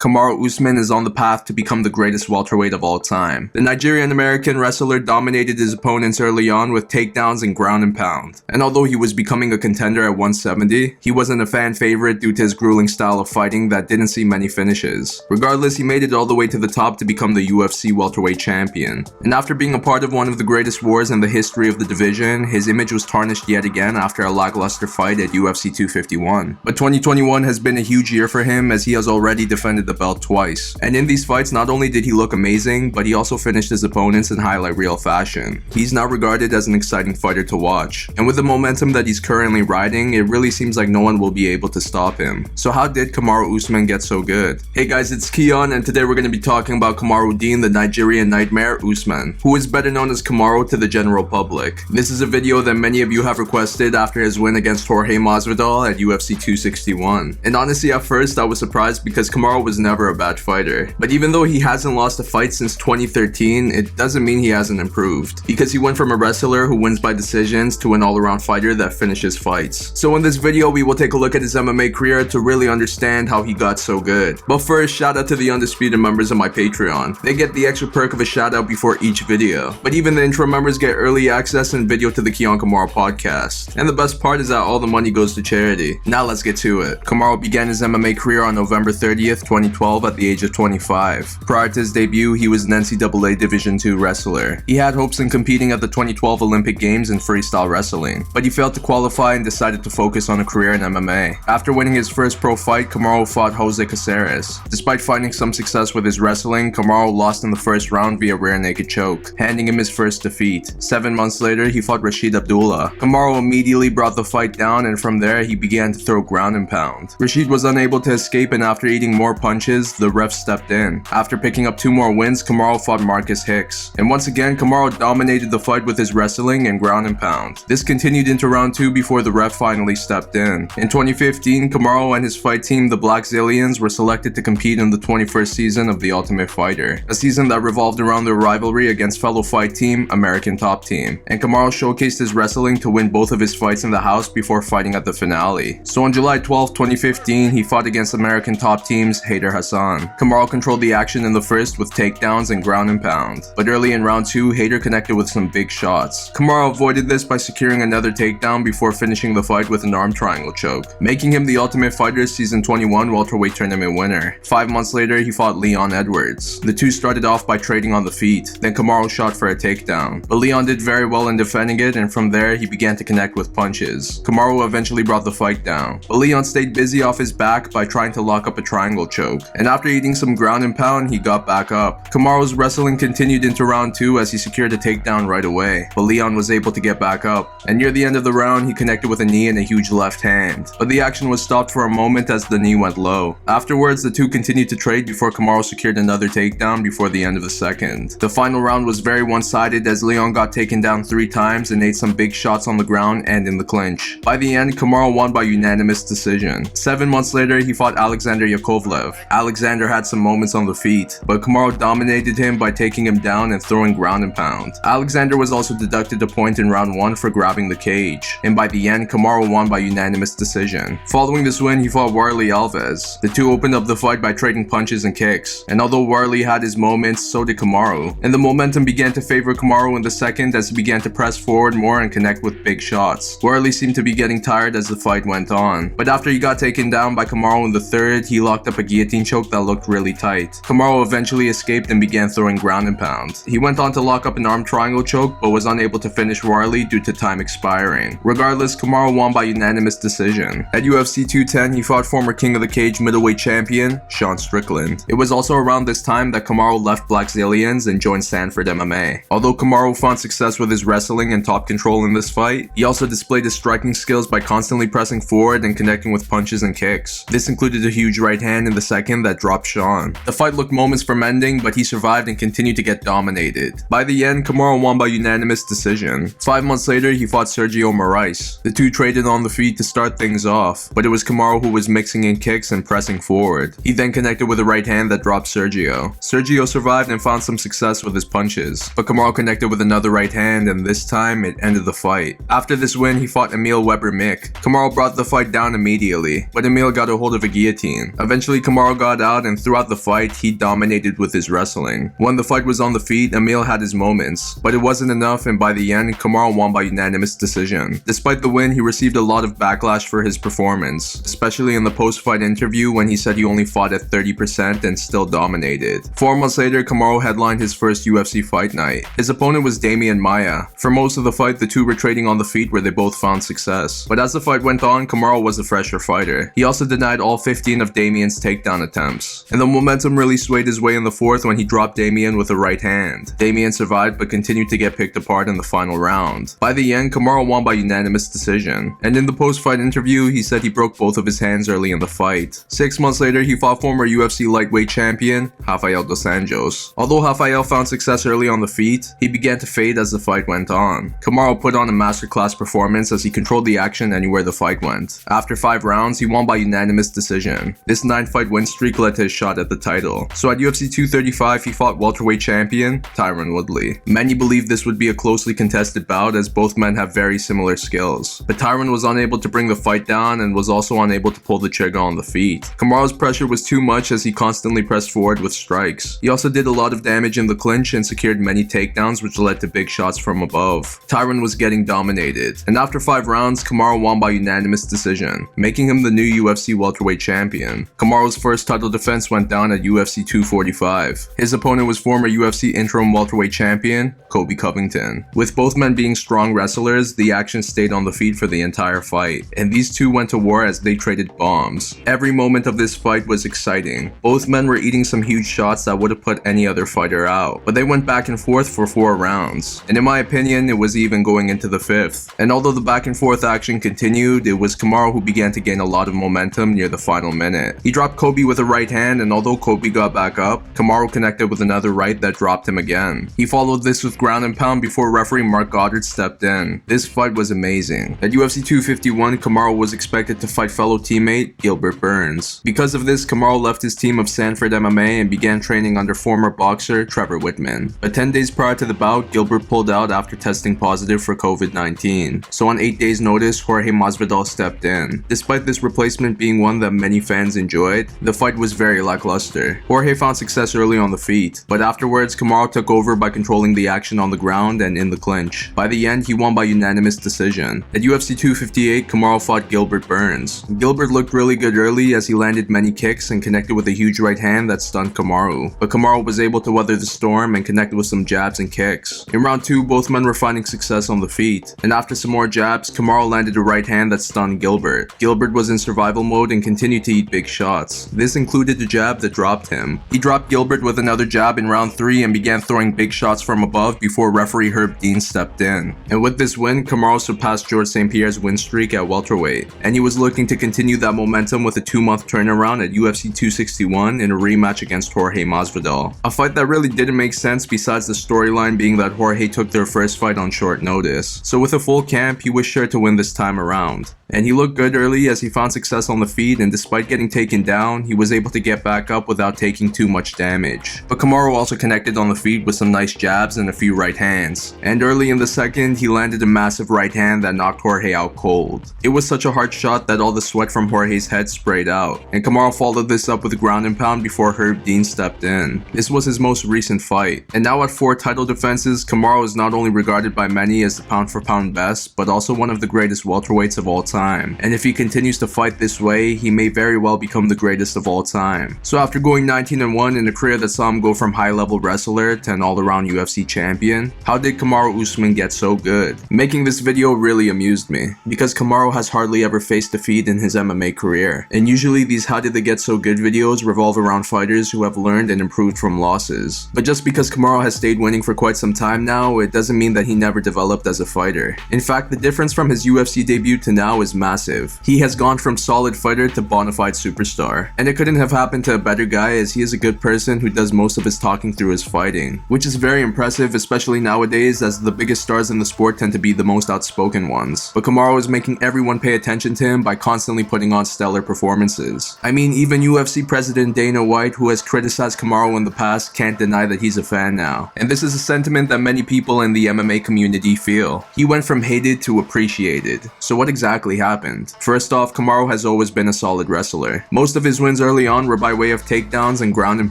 Kamaru Usman is on the path to become the greatest welterweight of all time. The Nigerian-American wrestler dominated his opponents early on with takedowns and ground and pound. And although he was becoming a contender at 170, he wasn't a fan favorite due to his grueling style of fighting that didn't see many finishes. Regardless, he made it all the way to the top to become the UFC welterweight champion. And after being a part of one of the greatest wars in the history of the division, his image was tarnished yet again after a lacklustre fight at UFC 251. But 2021 has been a huge year for him as he has already defended the belt twice. And in these fights, not only did he look amazing, but he also finished his opponents in highlight reel fashion. He's now regarded as an exciting fighter to watch. And with the momentum that he's currently riding, it really seems like no one will be able to stop him. So how did Kamaru Usman get so good? Hey guys, it's Kiiyon, and today we're going to be talking about Kamaru the Nigerian Nightmare Usman, who is better known as Kamaru to the general public. This is a video that many of you have requested after his win against Jorge Masvidal at UFC 261. And honestly, at first I was surprised because Kamaru was never a bad fighter. But even though he hasn't lost a fight since 2013, it doesn't mean he hasn't improved. Because he went from a wrestler who wins by decisions to an all-around fighter that finishes fights. So in this video, we will take a look at his MMA career to really understand how he got so good. But first, shout out to the undisputed members of my Patreon. They get the extra perk of a shout out before each video. But even the intro members get early access and video to the Kiiyon Kamaru podcast. And the best part is that all the money goes to charity. Now let's get to it. Kamaru began his MMA career on November 30th, 2012 at the age of 25. Prior to his debut, he was an NCAA Division II wrestler. He had hopes in competing at the 2012 Olympic Games in freestyle wrestling, but he failed to qualify and decided to focus on a career in MMA. After winning his first pro fight, Kamaru fought Jose Caceres. Despite finding some success with his wrestling, Kamaru lost in the first round via rear naked choke, handing him his first defeat. 7 months later, he fought Rashid Abdullah. Kamaru immediately brought the fight down, and from there, he began to throw ground and pound. Rashid was unable to escape, and after eating more punches, the ref stepped in. After picking up 2 more wins, Kamaru fought Marcus Hicks. And once again, Kamaru dominated the fight with his wrestling and ground and pound. This continued into round 2 before the ref finally stepped in. In 2015, Kamaru and his fight team, the Black Zillions, were selected to compete in the 21st season of The Ultimate Fighter, a season that revolved around their rivalry against fellow fight team, American Top Team. And Kamaru showcased his wrestling to win both of his fights in the house before fighting at the finale. So on July 12, 2015, he fought against American Top Team's Hayder Hassan. Kamaru controlled the action in the first with takedowns and ground and pound. But early in round 2, Hayder connected with some big shots. Kamaru avoided this by securing another takedown before finishing the fight with an arm triangle choke, making him the Ultimate Fighter Season 21 welterweight tournament winner. 5 months later, he fought Leon Edwards. The two started off by trading on the feet, then Kamaru shot for a takedown. But Leon did very well in defending it, and from there, he began to connect with punches. Kamaru eventually brought the fight down, but Leon stayed busy off his back by trying to lock up a triangle choke. And after eating some ground and pound, he got back up. Kamaru's wrestling continued into round 2 as he secured a takedown right away, but Leon was able to get back up. And near the end of the round, he connected with a knee and a huge left hand. But the action was stopped for a moment as the knee went low. Afterwards, the two continued to trade before Kamaru secured another takedown before the end of the second. The final round was very one-sided as Leon got taken down 3 times and ate some big shots on the ground and in the clinch. By the end, Kamaru won by unanimous decision. 7 months later, he fought Alexander Yakovlev. Alexander had some moments on the feet, but Kamaru dominated him by taking him down and throwing ground and pound. Alexander was also deducted a point in round 1 for grabbing the cage, and by the end, Kamaru won by unanimous decision. Following this win, he fought Warley Alves. The two opened up the fight by trading punches and kicks, and although Warley had his moments, so did Kamaru. And the momentum began to favor Kamaru in the second as he began to press forward more and connect with big shots. Warley seemed to be getting tired as the fight went on, but after he got taken down by Kamaru in the third, he locked up a guillotine choke that looked really tight. Kamaru eventually escaped and began throwing ground and pound. He went on to lock up an arm triangle choke, but was unable to finish Warley due to time expiring. Regardless, Kamaru won by unanimous decision. At UFC 210, he fought former King of the Cage middleweight champion, Sean Strickland. It was also around this time that Kamaru left Black Zillions and joined Sanford MMA. Although Kamaru found success with his wrestling and top control in this fight, he also displayed his striking skills by constantly pressing forward and connecting with punches and kicks. This included a huge right hand in the second that dropped Sean. The fight looked moments from ending, but he survived and continued to get dominated. By the end, Kamaru won by unanimous decision. 5 months later, he fought Sergio Moraes. The two traded on the feet to start things off, but it was Kamaru who was mixing in kicks and pressing forward. He then connected with a right hand that dropped Sergio. Sergio survived and found some success with his punches, but Kamaru connected with another right hand, and this time it ended the fight. After this win, he fought Emil Weber Mick. Kamaru brought the fight down immediately, but Emil got a hold of a guillotine. Eventually, Kamaru Kamaru got out, and throughout the fight, he dominated with his wrestling. When the fight was on the feet, Emil had his moments, but it wasn't enough, and by the end, Kamaru won by unanimous decision. Despite the win, he received a lot of backlash for his performance, especially in the post-fight interview when he said he only fought at 30% and still dominated. 4 months later, Kamaru headlined his first UFC fight night. His opponent was Demian Maia. For most of the fight, the two were trading on the feet where they both found success. But as the fight went on, Kamaru was the fresher fighter. He also denied all 15 of Damian's takedown attempts. And the momentum really swayed his way in the fourth when he dropped Damian with a right hand. Damian survived but continued to get picked apart in the final round. By the end, Kamaru won by unanimous decision. And in the post-fight interview, he said he broke both of his hands early in the fight. 6 months later, he fought former UFC lightweight champion, Rafael dos Anjos. Although Rafael found success early on the feet, he began to fade as the fight went on. Kamaru put on a masterclass performance as he controlled the action anywhere the fight went. After 5 rounds, he won by unanimous decision. This 9-fight win streak led to his shot at the title. So at UFC 235, he fought welterweight champion, Tyron Woodley. Many believe this would be a closely contested bout as both men have very similar skills. But Tyron was unable to bring the fight down and was also unable to pull the trigger on the feet. Kamaru's pressure was too much as he constantly pressed forward with strikes. He also did a lot of damage in the clinch and secured many takedowns, which led to big shots from above. Tyron was getting dominated, and after 5 rounds, Kamaru won by unanimous decision, making him the new UFC welterweight champion. Kamaru's first title defense went down at UFC 245. His opponent was former UFC interim welterweight champion, Colby Covington. With both men being strong wrestlers, the action stayed on the feet for the entire fight, and these two went to war as they traded bombs. Every moment of this fight was exciting. Both men were eating some huge shots that would have put any other fighter out, but they went back and forth for 4 rounds, and in my opinion, it was even going into the 5th. And although the back and forth action continued, it was Kamaru who began to gain a lot of momentum near the final minute. He dropped Colby with a right hand, and although Colby got back up, Kamaru connected with another right that dropped him again. He followed this with ground and pound before referee Mark Goddard stepped in. This fight was amazing. At UFC 251, Kamaru was expected to fight fellow teammate Gilbert Burns. Because of this, Kamaru left his team of Sanford MMA and began training under former boxer Trevor Whitman. But 10 days prior to the bout, Gilbert pulled out after testing positive for COVID-19. So on 8 days' notice, Jorge Masvidal stepped in. Despite this replacement being one that many fans enjoyed, the fight was very lackluster. Jorge found success early on the feet, but afterwards, Kamaru took over by controlling the action on the ground and in the clinch. By the end, he won by unanimous decision. At UFC 258, Kamaru fought Gilbert Burns. Gilbert looked really good early as he landed many kicks and connected with a huge right hand that stunned Kamaru. But Kamaru was able to weather the storm and connected with some jabs and kicks. In round 2, both men were finding success on the feet, and after some more jabs, Kamaru landed a right hand that stunned Gilbert. Gilbert was in survival mode and continued to eat big shots. This included the jab that dropped him. He dropped Gilbert with another jab in round 3 and began throwing big shots from above before referee Herb Dean stepped in. And with this win, Kamaru surpassed George St. Pierre's win streak at welterweight, and he was looking to continue that momentum with a 2-month turnaround at UFC 261 in a rematch against Jorge Masvidal. A fight that really didn't make sense besides the storyline being that Jorge took their first fight on short notice. So with a full camp, he was sure to win this time around. And he looked good early as he found success on the feet, and despite getting taken down, he was able to get back up without taking too much damage. But Kamaru also connected on the feet with some nice jabs and a few right hands. And early in the second, he landed a massive right hand that knocked Jorge out cold. It was such a hard shot that all the sweat from Jorge's head sprayed out, and Kamaru followed this up with a ground and pound before Herb Dean stepped in. This was his most recent fight. And now at 4 title defenses, Kamaru is not only regarded by many as the pound for pound best, but also one of the greatest welterweights of all time. And if he continues to fight this way, he may very well become the greatest of all time. So after going 19-1 in a career that saw him go from high-level wrestler to an all-around UFC champion, how did Kamaru Usman get so good? Making this video really amused me, because Kamaru has hardly ever faced defeat in his MMA career, and usually these how did they get so good videos revolve around fighters who have learned and improved from losses. But just because Kamaru has stayed winning for quite some time now, it doesn't mean that he never developed as a fighter. In fact, the difference from his UFC debut to now is massive. He has gone from solid fighter to bona fide superstar, and it couldn't have happened to a better guy as he is a good person who does most of his talking through his fighting, which is very impressive, especially nowadays as the biggest stars in the sport tend to be the most outspoken ones. But Kamaru is making everyone pay attention to him by constantly putting on stellar performances. I mean, even UFC president Dana White, who has criticized Kamaru in the past, can't deny that he's a fan now. And this is a sentiment that many people in the MMA community feel. He went from hated to appreciated. So what exactly happened. First off, Kamaru has always been a solid wrestler. Most of his wins early on were by way of takedowns and ground and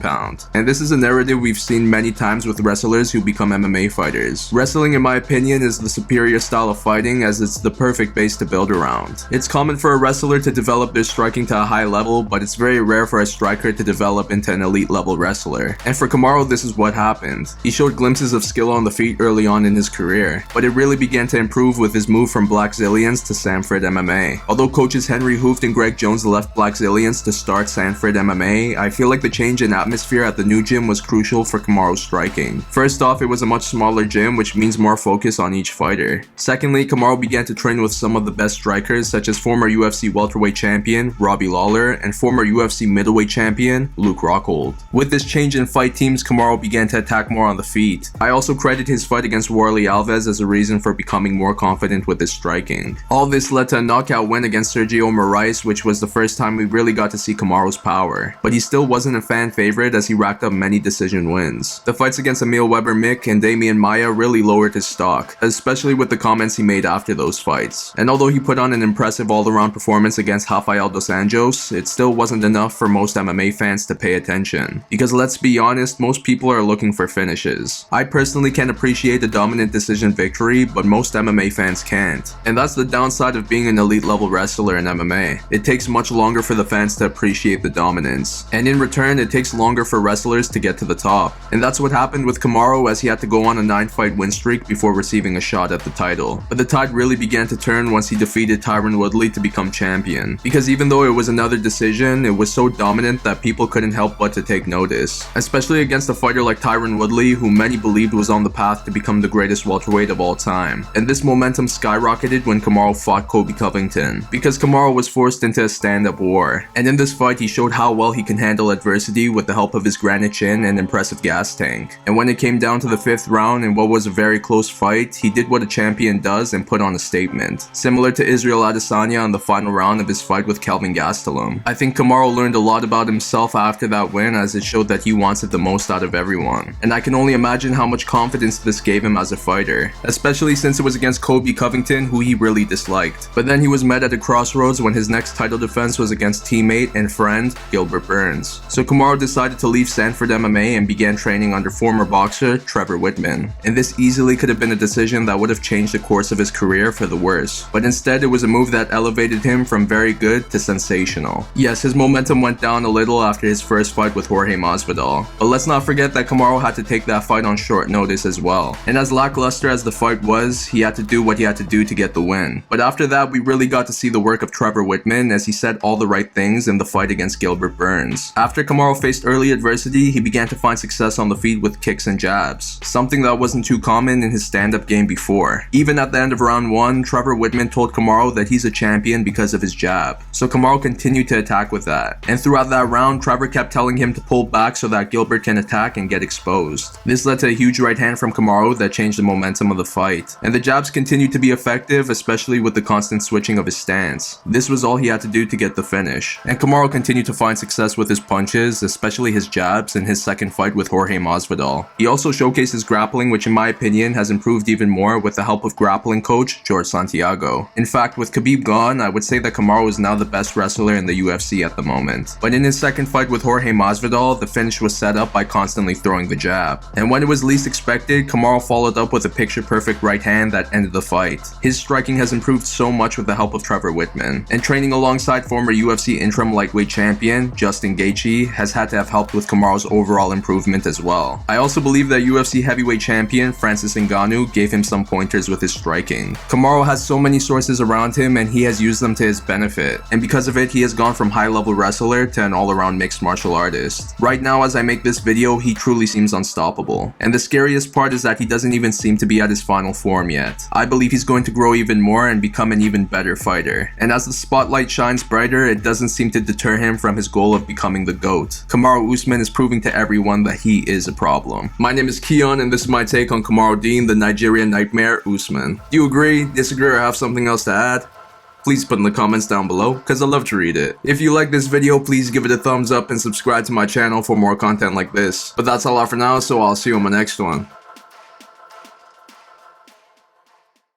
pound. And this is a narrative we've seen many times with wrestlers who become MMA fighters. Wrestling, in my opinion, is the superior style of fighting as it's the perfect base to build around. It's common for a wrestler to develop their striking to a high level, but it's very rare for a striker to develop into an elite level wrestler. And for Kamaru, this is what happened. He showed glimpses of skill on the feet early on in his career, but it really began to improve with his move from Black Zillions to Sanford MMA. Although coaches Henry Hooft and Greg Jones left Black Zillions to start Sanford MMA, I feel like the change in atmosphere at the new gym was crucial for Kamaru's striking. First off, it was a much smaller gym, which means more focus on each fighter. Secondly, Kamaru began to train with some of the best strikers, such as former UFC welterweight champion Robbie Lawler and former UFC middleweight champion Luke Rockhold. With this change in fight teams, Kamaru began to attack more on the feet. I also credit his fight against Warley Alves as a reason for becoming more confident with his striking. All this led to a knockout win against Sergio Moraes, which was the first time we really got to see Kamaru's power. But he still wasn't a fan favorite as he racked up many decision wins. The fights against Emil Weber-Mick and Damian Maia really lowered his stock, especially with the comments he made after those fights. And although he put on an impressive all-around performance against Rafael dos Anjos, it still wasn't enough for most MMA fans to pay attention. Because let's be honest, most people are looking for finishes. I personally can appreciate a dominant decision victory, but most MMA fans can't. And that's the downside of being an elite level wrestler in MMA. It takes much longer for the fans to appreciate the dominance. And in return, it takes longer for wrestlers to get to the top. And that's what happened with Kamaru as he had to go on a 9-fight win streak before receiving a shot at the title. But the tide really began to turn once he defeated Tyron Woodley to become champion. Because even though it was another decision, it was so dominant that people couldn't help but to take notice. Especially against a fighter like Tyron Woodley, who many believed was on the path to become the greatest welterweight of all time. And this momentum skyrocketed when Kamaru fought Colby Covington, because Kamaru was forced into a stand-up war. And in this fight, he showed how well he can handle adversity with the help of his granite chin and impressive gas tank. And when it came down to the 5th round in what was a very close fight, he did what a champion does and put on a statement. Similar to Israel Adesanya on the final round of his fight with Kelvin Gastelum. I think Kamaru learned a lot about himself after that win, as it showed that he wants it the most out of everyone. And I can only imagine how much confidence this gave him as a fighter, especially since it was against Colby Covington, who he really disliked. But then he was met at a crossroads when his next title defense was against teammate and friend Gilbert Burns. So Kamaru decided to leave Sanford MMA and began training under former boxer Trevor Whitman. And this easily could have been a decision that would have changed the course of his career for the worse. But instead, it was a move that elevated him from very good to sensational. Yes, his momentum went down a little after his first fight with Jorge Masvidal. But let's not forget that Kamaru had to take that fight on short notice as well. And as lackluster as the fight was, he had to do what he had to do to get the win. But after that, we really got to see the work of Trevor Whitman as he said all the right things in the fight against Gilbert Burns. After Kamaru faced early adversity, he began to find success on the feet with kicks and jabs, something that wasn't too common in his stand-up game before. Even at the end of round 1, Trevor Whitman told Kamaru that he's a champion because of his jab. So Kamaru continued to attack with that. And throughout that round, Trevor kept telling him to pull back so that Gilbert can attack and get exposed. This led to a huge right hand from Kamaru that changed the momentum of the fight. And the jabs continued to be effective, especially with the constant switching of his stance. This was all he had to do to get the finish. And Kamaru continued to find success with his punches, especially his jabs, in his second fight with Jorge Masvidal. He also showcased his grappling, which in my opinion has improved even more with the help of grappling coach George Santiago. In fact, with Khabib gone, I would say that Kamaru is now the best wrestler in the UFC at the moment. But in his second fight with Jorge Masvidal, the finish was set up by constantly throwing the jab. And when it was least expected, Kamaru followed up with a picture-perfect right hand that ended the fight. His striking has improved so much with the help of Trevor Whitman. And training alongside former UFC interim lightweight champion Justin Gaethje has had to have helped with Kamaru's overall improvement as well. I also believe that UFC heavyweight champion Francis Ngannou gave him some pointers with his striking. Kamaru has so many sources around him and he has used them to his benefit. And because of it, he has gone from high-level wrestler to an all-around mixed martial artist. Right now, as I make this video, he truly seems unstoppable. And the scariest part is that he doesn't even seem to be at his final form yet. I believe he's going to grow even more and become an even better fighter. And as the spotlight shines brighter, it doesn't seem to deter him from his goal of becoming the GOAT. Kamaru Usman is proving to everyone that he is a problem. My name is Kiiyon and this is my take on Kamaru the Nigerian Nightmare Usman. Do you agree, disagree, or have something else to add? Please put in the comments down below, cause I love to read it. If you like this video, please give it a thumbs up and subscribe to my channel for more content like this. But that's all for now, so I'll see you on my next one.